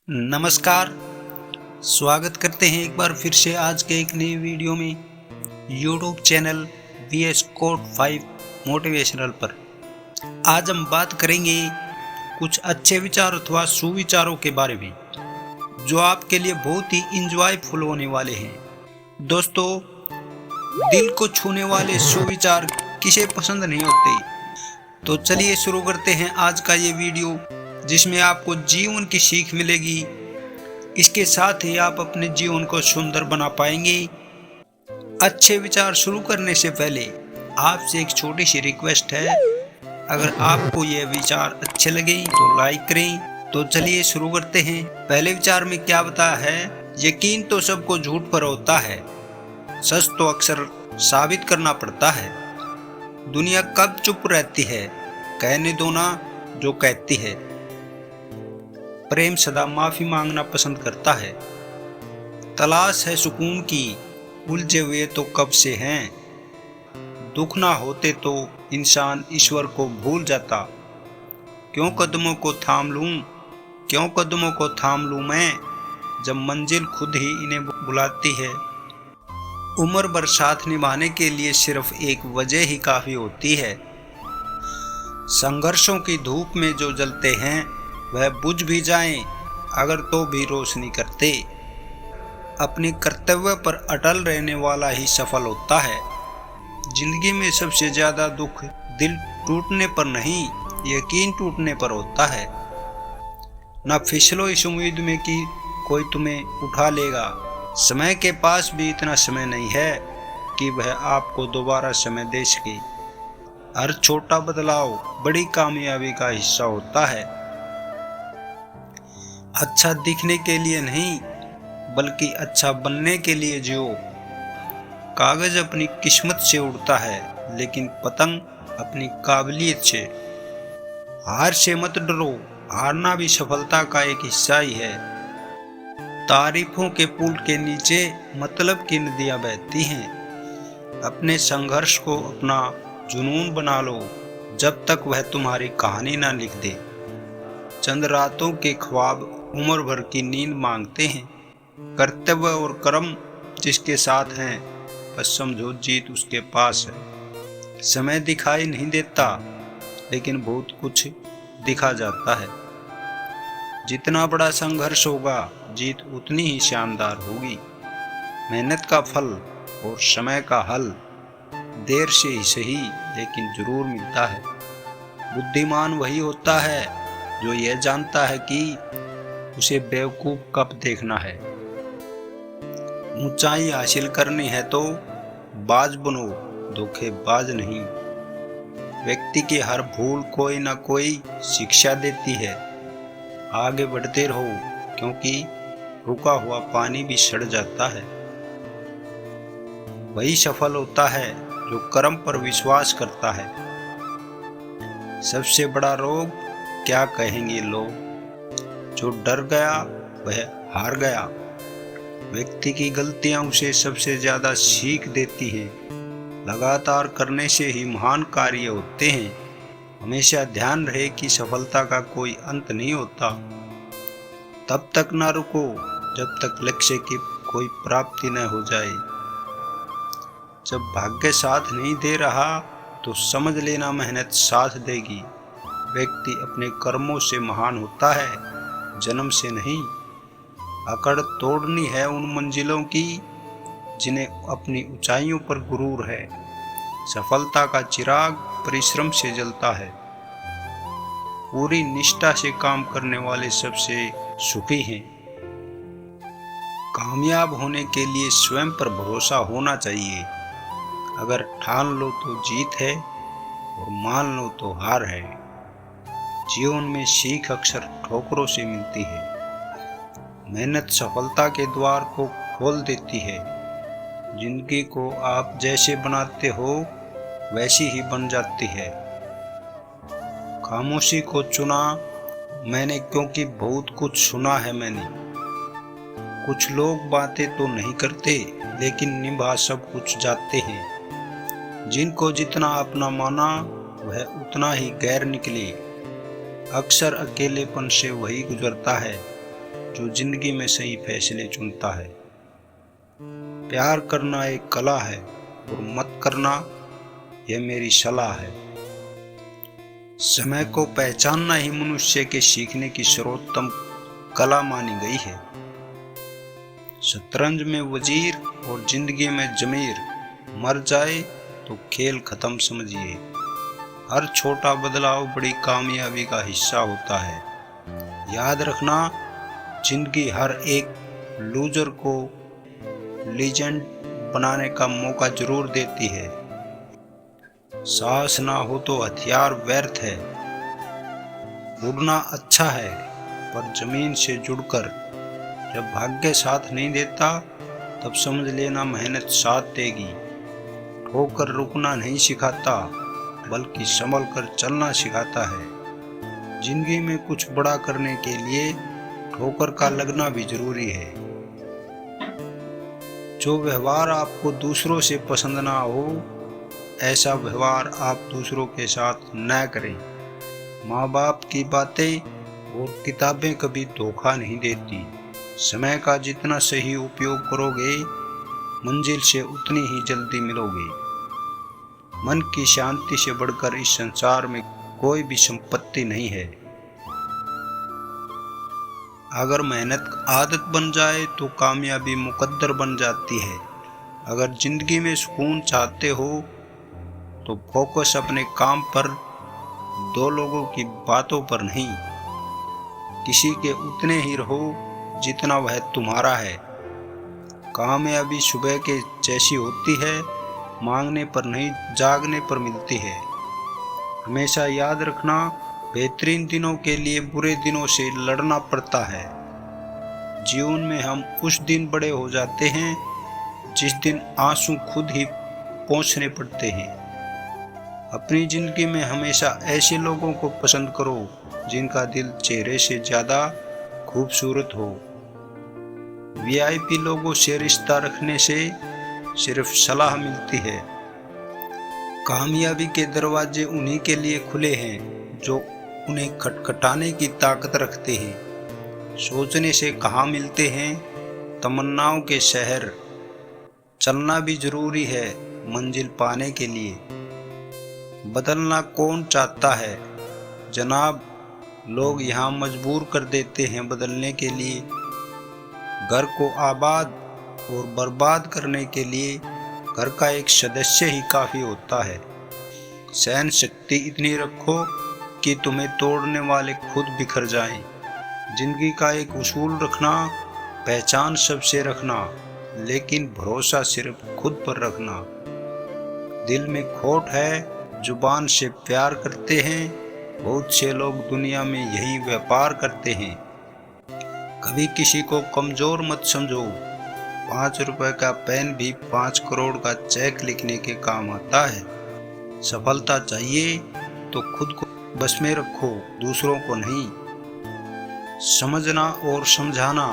नमस्कार। स्वागत करते हैं एक बार फिर से आज के एक नई वीडियो में YouTube channel VS code 5 motivational पर। आज हम बात करेंगे कुछ अच्छे विचार अथवा सुविचारों के बारे में जो आपके लिए बहुत ही इंजॉयफुल होने वाले हैं। दोस्तों, दिल को छूने वाले सुविचार किसे पसंद नहीं होते। तो चलिए शुरू करते हैं आज का ये वीडियो, जिसमें आपको जीवन की सीख मिलेगी। इसके साथ ही आप अपने जीवन को सुंदर बना पाएंगे। अच्छे विचार शुरू करने से पहले आपसे एक छोटी सी रिक्वेस्ट है, अगर आपको ये विचार अच्छे लगे तो लाइक करें। तो चलिए शुरू करते हैं। पहले विचार में क्या बताया है, यकीन तो सबको झूठ पर होता है, सच तो अक्सर साबित करना पड़ता है। दुनिया कब चुप रहती है, कहने दो ना जो कहती है। प्रेम सदा माफी मांगना पसंद करता है। तलाश है सुकून की, उलझे हुए तो कब से हैं। दुख ना होते तो इंसान ईश्वर को भूल जाता। क्यों कदमों को थाम लूं मैं, जब मंजिल खुद ही इन्हें बुलाती है। उम्र भर साथ निभाने के लिए सिर्फ एक वजह ही काफी होती है। संघर्षों की धूप में जो जलते हैं वह बुझ भी जाएं अगर तो भी रोशनी करते। अपने कर्तव्य पर अटल रहने वाला ही सफल होता है। जिंदगी में सबसे ज्यादा दुख दिल टूटने पर नहीं, यकीन टूटने पर होता है। न फिसलो इस उम्मीद में कि कोई तुम्हें उठा लेगा। समय के पास भी इतना समय नहीं है कि वह आपको दोबारा समय दे सके। हर छोटा बदलाव बड़ी कामयाबी का हिस्सा होता है। अच्छा दिखने के लिए नहीं, बल्कि अच्छा बनने के लिए जियो। कागज अपनी किस्मत से उड़ता है, लेकिन पतंग अपनी काबिलियत से। हार से मत डरो, हारना भी सफलता का एक हिस्सा ही है। तारीफों के पुल के नीचे मतलब की नदियां बहती हैं। अपने संघर्ष को अपना जुनून बना लो, जब तक वह तुम्हारी कहानी ना लिख दे। चंद रातों के ख्वाब उम्र भर की नींद मांगते हैं। कर्तव्य और कर्म जिसके साथ हैं, बस समझो जीत उसके पास है। समय दिखाई नहीं देता, लेकिन बहुत कुछ दिखा जाता है। जितना बड़ा संघर्ष होगा, जीत उतनी ही शानदार होगी। मेहनत का फल और समय का हल देर से ही सही, लेकिन जरूर मिलता है। बुद्धिमान वही होता है जो यह जानता है कि उसे बेवकूफ कब देखना है। ऊंचाई हासिल करनी है तो बाज बनो, धोखेबाज नहीं। व्यक्ति की हर भूल कोई ना कोई शिक्षा देती है। आगे बढ़ते रहो, क्योंकि रुका हुआ पानी भी सड़ जाता है। वही सफल होता है जो कर्म पर विश्वास करता है। सबसे बड़ा रोग क्या कहेंगे लोग, जो डर गया वह हार गया। व्यक्ति की गलतियां उसे सबसे ज्यादा सीख देती हैं। लगातार करने से ही महान कार्य होते हैं। हमेशा ध्यान रहे कि सफलता का कोई अंत नहीं होता। तब तक ना रुको जब तक लक्ष्य की कोई प्राप्ति न हो जाए। जब भाग्य साथ नहीं दे रहा तो समझ लेना मेहनत साथ देगी। व्यक्ति अपने कर्मों से महान होता है, जन्म से नहीं। अकड़ तोड़नी है उन मंजिलों की जिन्हें अपनी ऊंचाइयों पर गुरूर है। सफलता का चिराग परिश्रम से जलता है। पूरी निष्ठा से काम करने वाले सबसे सुखी हैं। कामयाब होने के लिए स्वयं पर भरोसा होना चाहिए। अगर ठान लो तो जीत है, और मान लो तो हार है। जीवन में सीख अक्सर ठोकरों से मिलती है। मेहनत सफलता के द्वार को खोल देती है। जिंदगी को आप जैसे बनाते हो वैसी ही बन जाती है। खामोशी को चुना मैंने, क्योंकि बहुत कुछ सुना है मैंने। कुछ लोग बातें तो नहीं करते, लेकिन निभा सब कुछ जाते हैं। जिनको जितना अपना माना वह उतना ही गैर निकले। अक्सर अकेलेपन से वही गुजरता है जो जिंदगी में सही फैसले चुनता है। प्यार करना एक कला है और मत करना यह मेरी सलाह है। समय को पहचानना ही मनुष्य के सीखने की सर्वोत्तम कला मानी गई है। शतरंज में वजीर और जिंदगी में जमीर, मर जाए तो खेल खत्म समझिए। हर छोटा बदलाव बड़ी कामयाबी का हिस्सा होता है। याद रखना, जिंदगी हर एक लूजर को लीजेंड बनाने का मौका जरूर देती है। साहस ना हो तो हथियार व्यर्थ है। उड़ना अच्छा है, पर जमीन से जुड़कर। जब भाग्य साथ नहीं देता तब समझ लेना मेहनत साथ देगी। ठोकर रुकना नहीं सिखाता, बल्कि संभल कर चलना सिखाता है। जिंदगी में कुछ बड़ा करने के लिए ठोकर का लगना भी जरूरी है। जो व्यवहार आपको दूसरों से पसंद ना हो, ऐसा व्यवहार आप दूसरों के साथ न करें। माँ बाप की बातें और किताबें कभी धोखा नहीं देती। समय का जितना सही उपयोग करोगे, मंजिल से उतनी ही जल्दी मिलोगे। मन की शांति से बढ़कर इस संसार में कोई भी संपत्ति नहीं है। अगर मेहनत आदत बन जाए तो कामयाबी मुकद्दर बन जाती है। अगर जिंदगी में सुकून चाहते हो तो फोकस अपने काम पर, दो लोगों की बातों पर नहीं। किसी के उतने ही रहो जितना वह तुम्हारा है। कामयाबी सुबह के जैसी होती है, मांगने पर नहीं जागने पर मिलती है। हमेशा याद रखना, बेहतरीन दिनों के लिए बुरे दिनों से लड़ना पड़ता है। जीवन में हम उस दिन बड़े हो जाते हैं जिस दिन आंसू खुद ही पोंछने पड़ते हैं। अपनी जिंदगी में हमेशा ऐसे लोगों को पसंद करो जिनका दिल चेहरे से ज्यादा खूबसूरत हो। वीआईपी लोगों से रिश्ता रखने से सिर्फ सलाह मिलती है। कामयाबी के दरवाजे उन्हीं के लिए खुले हैं जो उन्हें खटखटाने की ताकत रखते हैं। सोचने से कहाँ मिलते हैं तमन्नाओं के शहर। चलना भी जरूरी है मंजिल पाने के लिए। बदलना कौन चाहता है जनाब, लोग यहाँ मजबूर कर देते हैं बदलने के लिए। घर को आबाद और बर्बाद करने के लिए घर का एक सदस्य ही काफी होता है। सहन शक्ति इतनी रखो कि तुम्हें तोड़ने वाले खुद बिखर जाएं। जिंदगी का एक उसूल रखना, पहचान सबसे रखना, लेकिन भरोसा सिर्फ खुद पर रखना। दिल में खोट है, जुबान से प्यार करते हैं। बहुत से लोग दुनिया में यही व्यापार करते हैं। कभी किसी को कमजोर मत समझो। 5 रुपए का पेन भी 5 करोड़ का चेक लिखने के काम आता है। सफलता चाहिए तो खुद को बस में रखो, दूसरों को नहीं। समझना और समझाना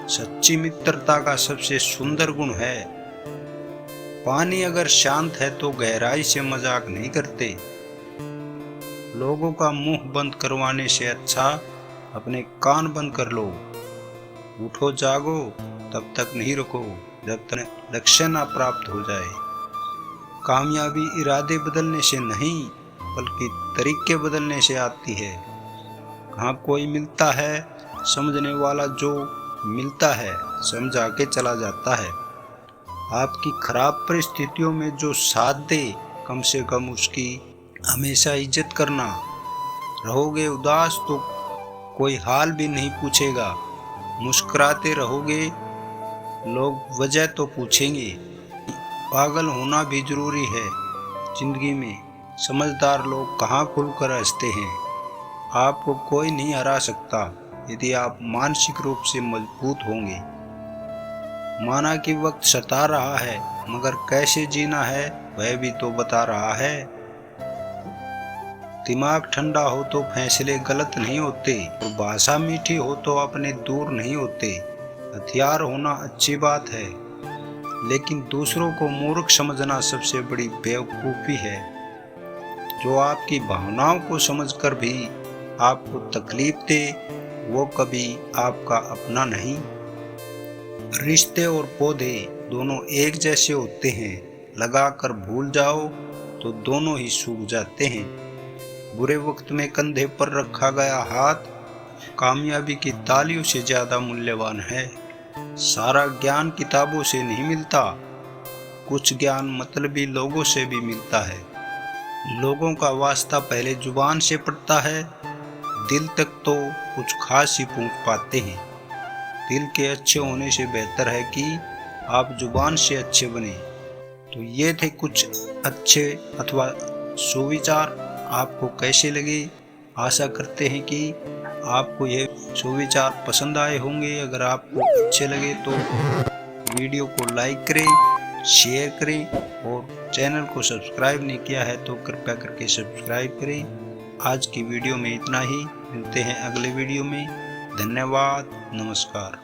सच्ची मित्रता का सबसे सुंदर गुण है। पानी अगर शांत है तो गहराई से मजाक नहीं करते। लोगों का मुंह बंद करवाने से अच्छा अपने कान बंद कर लो। उठो जागो तब तक नहीं रुको जब तक लक्ष्य ना प्राप्त हो जाए। कामयाबी इरादे बदलने से नहीं बल्कि तरीके बदलने से आती है। कहाँ कोई मिलता है समझने वाला, जो मिलता है समझा के चला जाता है। आपकी खराब परिस्थितियों में जो साथ दे, कम से कम उसकी हमेशा इज्जत करना। रहोगे उदास तो कोई हाल भी नहीं पूछेगा। मुस्कुराते रहोगे लोग वजह तो पूछेंगे। पागल होना भी जरूरी है जिंदगी में। समझदार लोग कहाँ खुलकर हंसते हैं। आपको कोई नहीं हरा सकता यदि आप मानसिक रूप से मजबूत होंगे। माना कि वक्त सता रहा है, मगर कैसे जीना है वह भी तो बता रहा है। दिमाग ठंडा हो तो फैसले गलत नहीं होते, और भाषा मीठी हो तो अपने दूर नहीं होते। हथियार होना अच्छी बात है, लेकिन दूसरों को मूर्ख समझना सबसे बड़ी बेवकूफ़ी है। जो आपकी भावनाओं को समझकर भी आपको तकलीफ दे, वो कभी आपका अपना नहीं। रिश्ते और पौधे दोनों एक जैसे होते हैं, लगाकर भूल जाओ तो दोनों ही सूख जाते हैं। बुरे वक्त में कंधे पर रखा गया हाथ कामयाबी की तालियों से ज्यादा मूल्यवान है। सारा ज्ञान किताबों से नहीं मिलता, कुछ ज्ञान मतलबी लोगों से भी मिलता है। लोगों का वास्ता पहले जुबान से पड़ता है, दिल तक तो कुछ खास ही पहुंच पाते हैं। दिल के अच्छे होने से बेहतर है कि आप जुबान से अच्छे बने। तो ये थे कुछ अच्छे अथवा सुविचार। आपको कैसे लगे? आशा करते हैं कि आपको ये सुविचार पसंद आए होंगे। अगर आपको अच्छे लगे तो वीडियो को लाइक करें, शेयर करें और चैनल को सब्सक्राइब नहीं किया है तो कृपया करके सब्सक्राइब करें। आज की वीडियो में इतना ही, मिलते हैं अगले वीडियो में। धन्यवाद, नमस्कार।